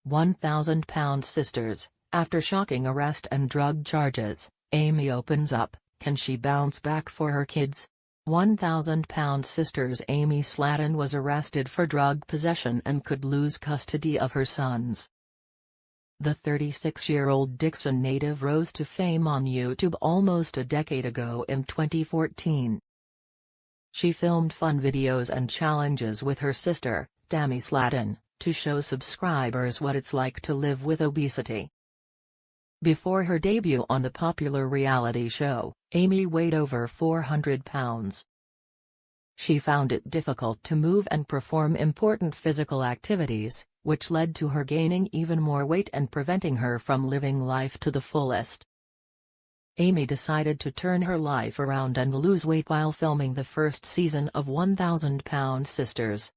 1,000-pound sisters. After shocking arrest and drug charges, Amy opens up. Can she bounce back for her kids? 1,000-pound sisters Amy Slatton was arrested for drug possession and could lose custody of her sons. The 36-year-old Dixon native rose to fame on YouTube almost a decade ago in 2014. She filmed fun videos and challenges with her sister, Tammy Slatton, to show subscribers what it's like to live with obesity. Before her debut on the popular reality show, Amy weighed over 400 pounds. She found it difficult to move and perform important physical activities, which led to her gaining even more weight and preventing her from living life to the fullest. Amy decided to turn her life around and lose weight while filming the first season of 1,000-Pound Sisters.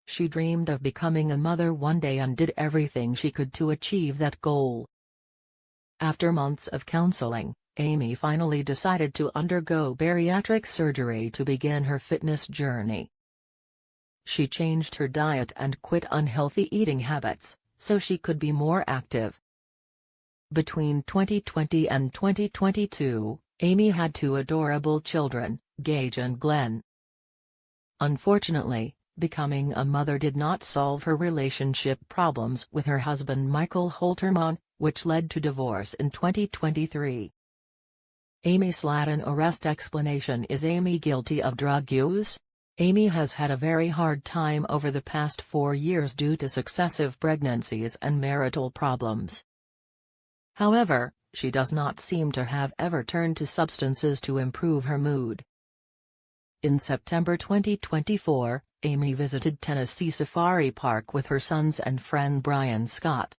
She dreamed of becoming a mother one day and did everything she could to achieve that goal. After months of counseling, Amy finally decided to undergo bariatric surgery to begin her fitness journey. She changed her diet and quit unhealthy eating habits, so she could be more active. Between 2020 and 2022, Amy had two adorable children, Gage and Glenn. Unfortunately, becoming a mother did not solve her relationship problems with her husband Michael Holterman, which led to divorce in 2023. Amy Slatton arrest explanation. Is Amy guilty of drug use? Amy has had a very hard time over the past 4 years due to successive pregnancies and marital problems. However, she does not seem to have ever turned to substances to improve her mood. In September 2024, Amy visited Tennessee Safari Park with her sons and friend Brian Scott.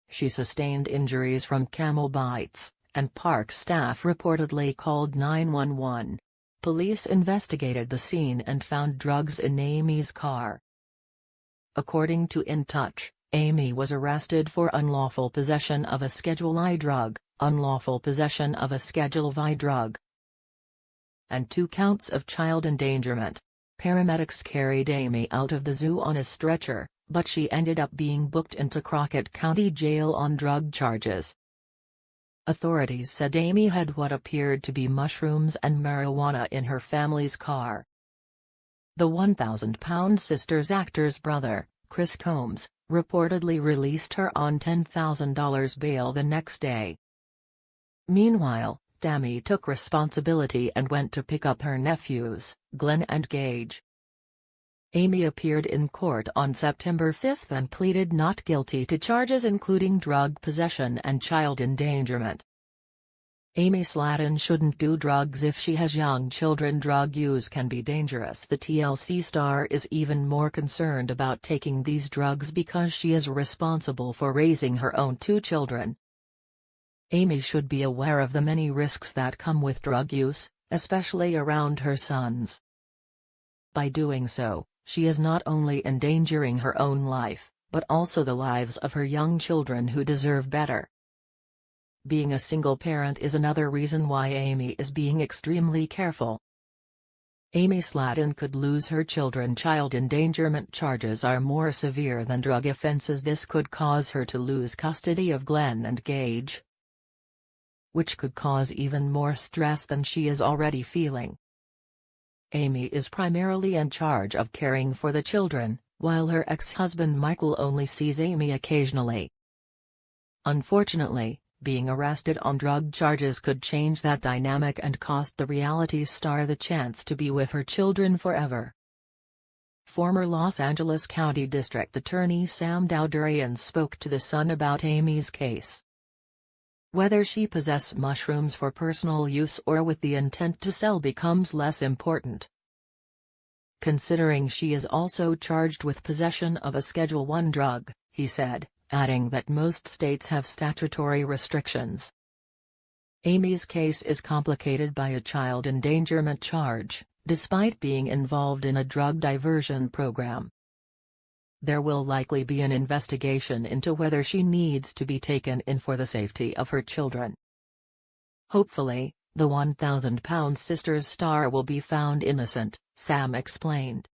She sustained injuries from camel bites, and park staff reportedly called 911. Police investigated the scene and found drugs in Amy's car. According to In Touch, Amy was arrested for unlawful possession of a Schedule I drug, unlawful possession of a Schedule V drug, and 2 counts of child endangerment. Paramedics carried Amy out of the zoo on a stretcher, but she ended up being booked into Crockett County Jail on drug charges. Authorities said Amy had what appeared to be mushrooms and marijuana in her family's car. The 1,000-Pound Sisters actor's brother, Chris Combs, reportedly released her on $10,000 bail the next day. Meanwhile, Tammy took responsibility and went to pick up her nephews, Glenn and Gage. Amy appeared in court on September 5 and pleaded not guilty to charges including drug possession and child endangerment. Amy Slatton shouldn't do drugs if she has young children. Drug use can be dangerous. The TLC star is even more concerned about taking these drugs because she is responsible for raising her own 2 children. Amy should be aware of the many risks that come with drug use, especially around her sons. By doing so, she is not only endangering her own life, but also the lives of her young children who deserve better. Being a single parent is another reason why Amy is being extremely careful. Amy Slatton could lose her children. Child endangerment charges are more severe than drug offenses. This could cause her to lose custody of Glenn and Gage, which could cause even more stress than she is already feeling. Amy is primarily in charge of caring for the children, while her ex-husband Michael only sees Amy occasionally. Unfortunately, being arrested on drug charges could change that dynamic and cost the reality star the chance to be with her children forever. Former Los Angeles County District Attorney Sam Dowdurian spoke to The Sun about Amy's case. Whether she possessed mushrooms for personal use or with the intent to sell becomes less important, considering she is also charged with possession of a Schedule I drug, he said, adding that most states have statutory restrictions. Amy's case is complicated by a child endangerment charge, despite being involved in a drug diversion program. There will likely be an investigation into whether she needs to be taken in for the safety of her children. Hopefully, the 1,000-Pound Sisters star will be found innocent, Sam explained.